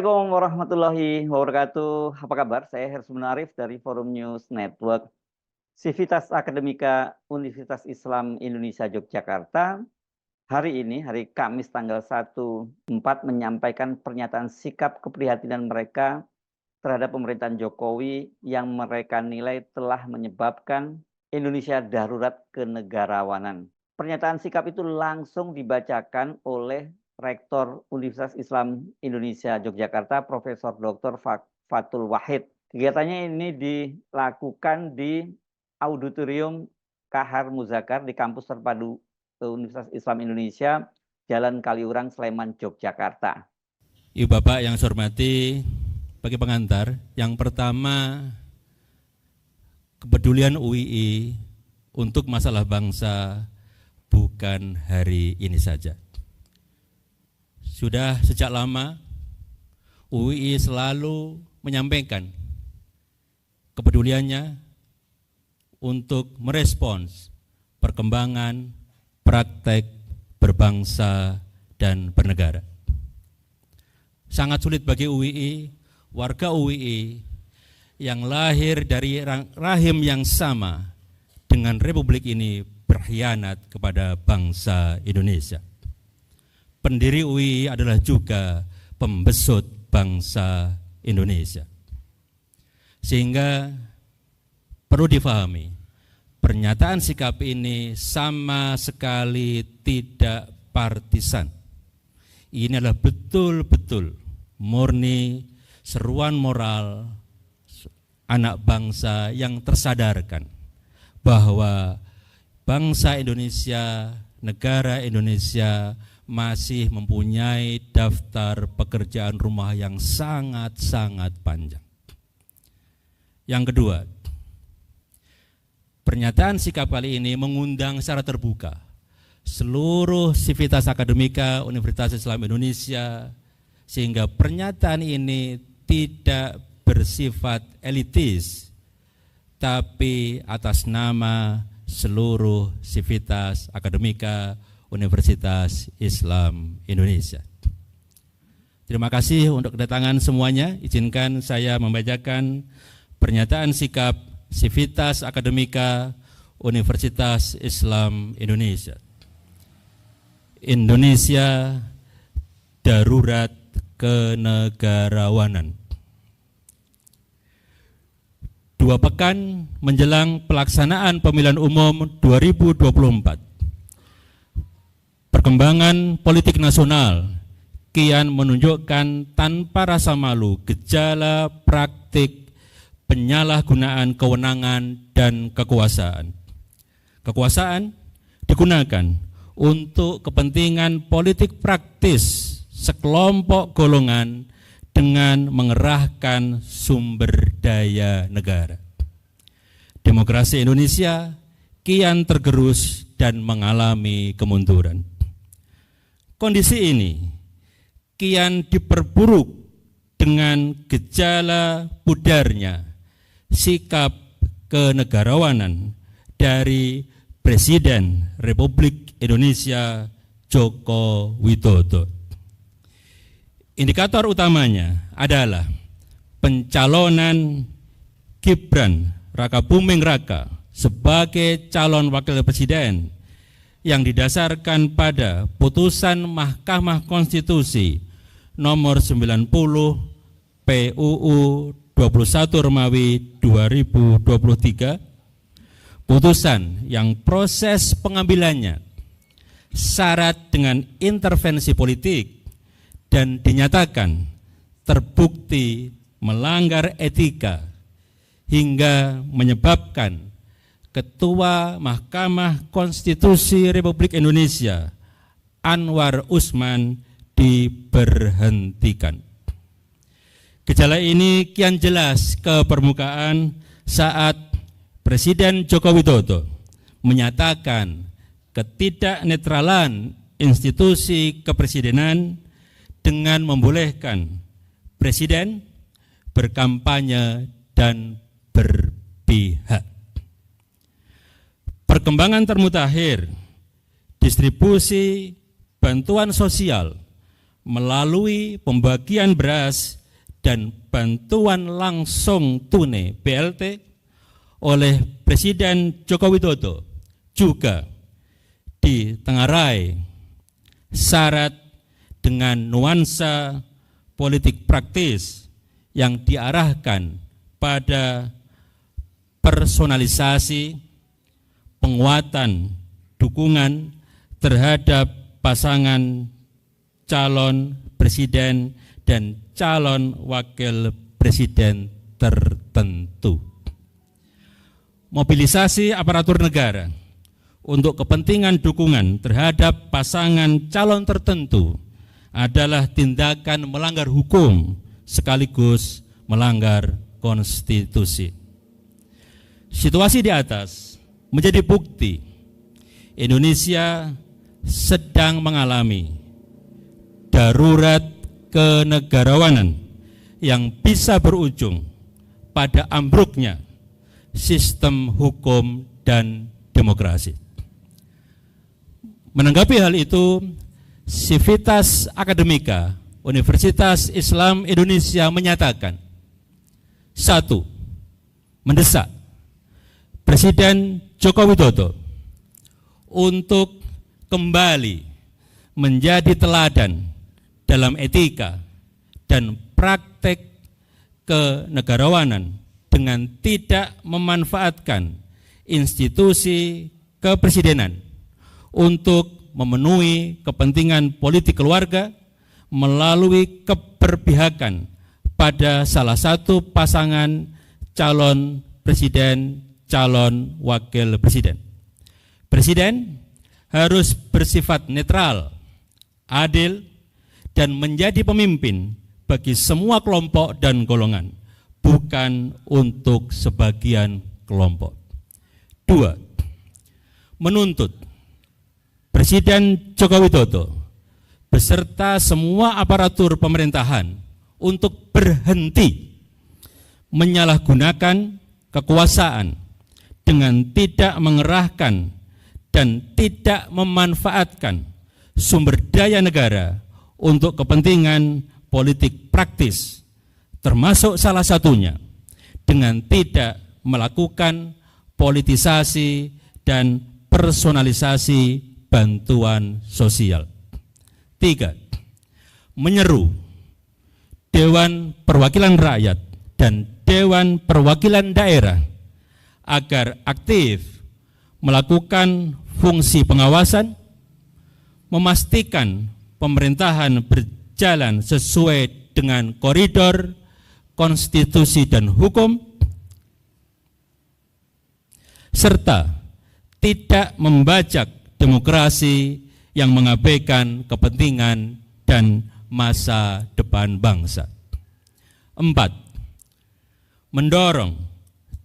Assalamualaikum warahmatullahi wabarakatuh. Apa kabar? Saya Hersman Arif dari Forum News Network. Civitas Akademika Universitas Islam Indonesia Yogyakarta hari ini, hari Kamis tanggal 1/4 menyampaikan pernyataan sikap keprihatinan mereka terhadap pemerintahan Jokowi yang mereka nilai telah menyebabkan Indonesia darurat kenegarawanan. Pernyataan sikap itu langsung dibacakan oleh Rektor Universitas Islam Indonesia Yogyakarta, Profesor Dr. Fathul Wahid. Kegiatannya ini dilakukan di Auditorium Kahar Muzakar di Kampus Terpadu Universitas Islam Indonesia, Jalan Kaliurang, Sleman, Yogyakarta. Ibu Bapak yang saya hormati, bagi pengantar, yang pertama, kepedulian UII untuk masalah bangsa bukan hari ini saja. Sudah sejak lama UII selalu menyampaikan kepeduliannya untuk merespons perkembangan praktek berbangsa dan bernegara. Sangat sulit bagi UII, warga UII yang lahir dari rahim yang sama dengan Republik ini berkhianat kepada bangsa Indonesia. Pendiri UII adalah juga pembesut bangsa Indonesia. Sehingga perlu difahami, pernyataan sikap ini sama sekali tidak partisan. Ini adalah betul-betul murni seruan moral anak bangsa yang tersadarkan bahwa bangsa Indonesia, negara Indonesia masih mempunyai daftar pekerjaan rumah yang sangat-sangat panjang. Yang kedua, pernyataan sikap kali ini mengundang secara terbuka seluruh sivitas akademika Universitas Islam Indonesia, sehingga pernyataan ini tidak bersifat elitis, tapi atas nama seluruh sivitas akademika Universitas Islam Indonesia. Terima kasih untuk kedatangan semuanya. Izinkan saya membacakan pernyataan sikap Civitas Akademika Universitas Islam Indonesia. Indonesia darurat kenegarawanan. 2 pekan menjelang pelaksanaan pemilihan umum 2024, perkembangan politik nasional kian menunjukkan tanpa rasa malu gejala praktik penyalahgunaan kewenangan dan kekuasaan. Kekuasaan digunakan untuk kepentingan politik praktis sekelompok golongan dengan mengerahkan sumber daya negara. Demokrasi Indonesia kian tergerus dan mengalami kemunduran. Kondisi ini kian diperburuk dengan gejala pudarnya sikap kenegarawanan dari Presiden Republik Indonesia Joko Widodo. Indikator utamanya adalah pencalonan Gibran Rakabuming Raka sebagai calon wakil presiden yang didasarkan pada putusan Mahkamah Konstitusi nomor 90 PUU 21 Romawi 2023, putusan yang proses pengambilannya syarat dengan intervensi politik dan dinyatakan terbukti melanggar etika hingga menyebabkan Ketua Mahkamah Konstitusi Republik Indonesia Anwar Usman diberhentikan. Gejala ini kian jelas ke permukaan saat Presiden Joko Widodo menyatakan ketidaknetralan institusi kepresidenan dengan membolehkan Presiden berkampanye dan berpihak. Perkembangan termutakhir distribusi bantuan sosial melalui pembagian beras dan bantuan langsung tunai BLT oleh Presiden Joko Widodo juga ditengarai syarat dengan nuansa politik praktis yang diarahkan pada personalisasi, penguatan, dukungan terhadap pasangan calon presiden dan calon wakil presiden tertentu. Mobilisasi aparatur negara untuk kepentingan dukungan terhadap pasangan calon tertentu adalah tindakan melanggar hukum sekaligus melanggar konstitusi. Situasi di atas menjadi bukti Indonesia sedang mengalami darurat kenegarawanan yang bisa berujung pada ambruknya sistem hukum dan demokrasi. Menanggapi hal itu, Civitas Akademika Universitas Islam Indonesia menyatakan, 1. Mendesak Presiden Joko Widodo untuk kembali menjadi teladan dalam etika dan praktek kenegarawanan dengan tidak memanfaatkan institusi kepresidenan untuk memenuhi kepentingan politik keluarga melalui keberpihakan pada salah satu pasangan calon presiden, calon wakil presiden. Presiden harus bersifat netral, adil, dan menjadi pemimpin bagi semua kelompok dan golongan, bukan untuk sebagian kelompok. 2. Menuntut Presiden Joko Widodo beserta semua aparatur pemerintahan untuk berhenti menyalahgunakan kekuasaan dengan tidak mengerahkan dan tidak memanfaatkan sumber daya negara untuk kepentingan politik praktis, termasuk salah satunya dengan tidak melakukan politisasi dan personalisasi bantuan sosial. 3. Menyeru Dewan Perwakilan Rakyat dan Dewan Perwakilan Daerah agar aktif melakukan fungsi pengawasan, memastikan pemerintahan berjalan sesuai dengan koridor konstitusi dan hukum, serta tidak membajak demokrasi yang mengabaikan kepentingan dan masa depan bangsa. 4. Mendorong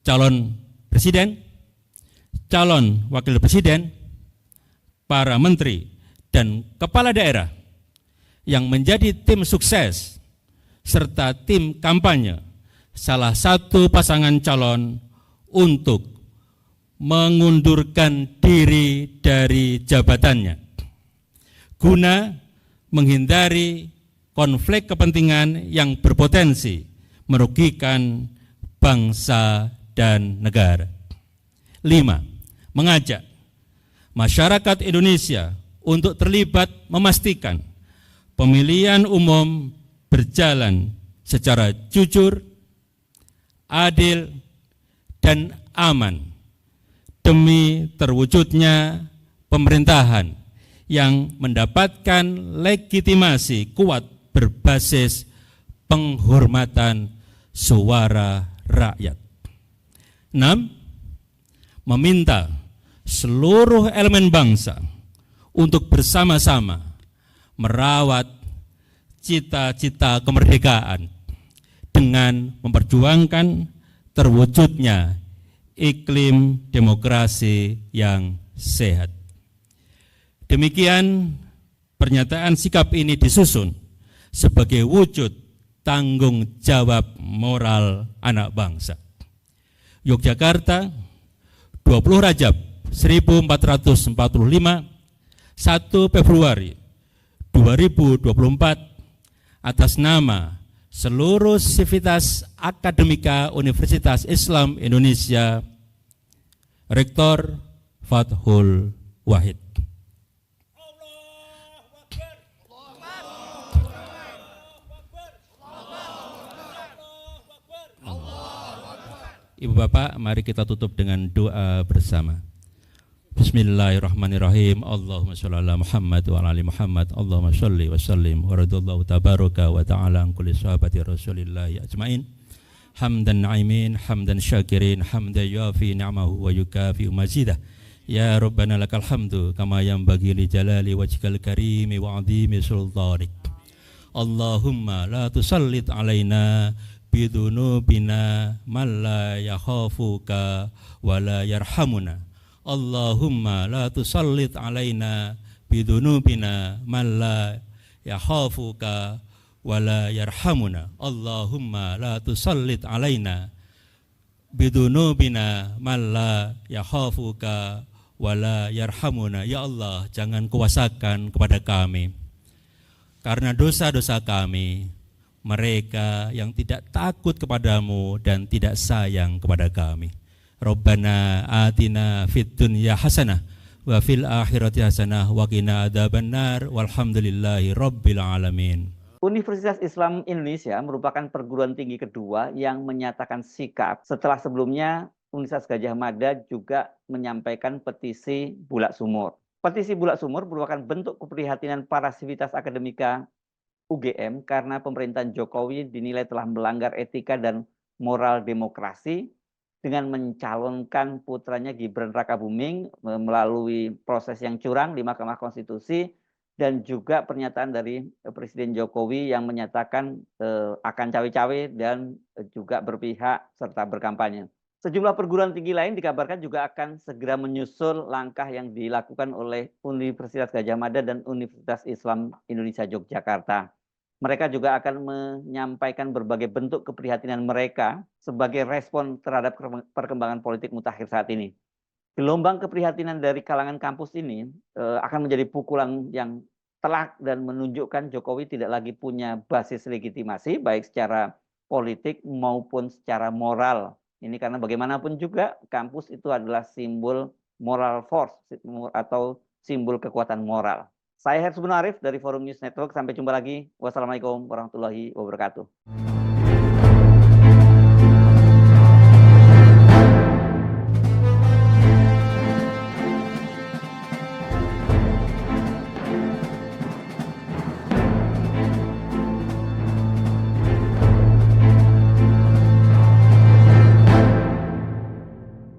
calon presiden, calon wakil presiden, para menteri, dan kepala daerah yang menjadi tim sukses serta tim kampanye salah satu pasangan calon untuk mengundurkan diri dari jabatannya guna menghindari konflik kepentingan yang berpotensi merugikan bangsa dan negara. 5. Mengajak masyarakat Indonesia untuk terlibat memastikan pemilihan umum berjalan secara jujur, adil, dan aman demi terwujudnya pemerintahan yang mendapatkan legitimasi kuat berbasis penghormatan suara rakyat. 6. Meminta seluruh elemen bangsa untuk bersama-sama merawat cita-cita kemerdekaan dengan memperjuangkan terwujudnya iklim demokrasi yang sehat. Demikian pernyataan sikap ini disusun sebagai wujud tanggung jawab moral anak bangsa. Yogyakarta, 20 Rajab 1445, 1 Februari 2024, atas nama seluruh Sivitas Akademika Universitas Islam Indonesia, Rektor Fathul Wahid. Ibu Bapak, mari kita tutup dengan doa bersama. Bismillahirrahmanirrahim. Allahumma sholli ala Muhammad wa ala ali Muhammad. Allahumma sholli wa sallim wa radallahu tabaraka wa ta'ala an kulli sahabati Rasulillah ajmain. Hamdan na'imin, hamdan syakirin, hamdan yuafi ni'amahu wa yukafi mazidah. Ya Rabbana lakal hamdu kama yanbaghi li jalali wajhikal karimi wa 'azimi sultanik. Allahumma la tusallit alaina bidunubina man la yakhafuka wa la yarhamuna. Allahumma la tusallit alaina bidunubina man la yakhafuka wa la yarhamuna. Allahumma la tusallit alaina bidunubina man la yakhafuka wa la yarhamuna. Ya Allah, jangan kuasakan kepada kami karena dosa-dosa kami mereka yang tidak takut kepadamu dan tidak sayang kepada kami. Rabbana atina fid dunya hasanah wa fil akhirati hasanah wa qina adzabannar walhamdulillahi rabbil alamin. Universitas Islam Indonesia merupakan perguruan tinggi kedua yang menyatakan sikap setelah sebelumnya Universitas Gadjah Mada juga menyampaikan petisi Bulak Sumur. Petisi Bulak Sumur merupakan bentuk keprihatinan para sivitas akademika UGM karena pemerintahan Jokowi dinilai telah melanggar etika dan moral demokrasi dengan mencalonkan putranya Gibran Rakabuming melalui proses yang curang di Mahkamah Konstitusi dan juga pernyataan dari Presiden Jokowi yang menyatakan akan cawe-cawe dan juga berpihak serta berkampanye. Sejumlah perguruan tinggi lain dikabarkan juga akan segera menyusul langkah yang dilakukan oleh Universitas Gadjah Mada dan Universitas Islam Indonesia Yogyakarta. Mereka juga akan menyampaikan berbagai bentuk keprihatinan mereka sebagai respon terhadap perkembangan politik mutakhir saat ini. Gelombang keprihatinan dari kalangan kampus ini akan menjadi pukulan yang telak dan menunjukkan Jokowi tidak lagi punya basis legitimasi baik secara politik maupun secara moral. Ini karena bagaimanapun juga kampus itu adalah simbol moral force atau simbol kekuatan moral. Saya Hersum Munarif dari Forum News Network. Sampai jumpa lagi. Wassalamualaikum warahmatullahi wabarakatuh.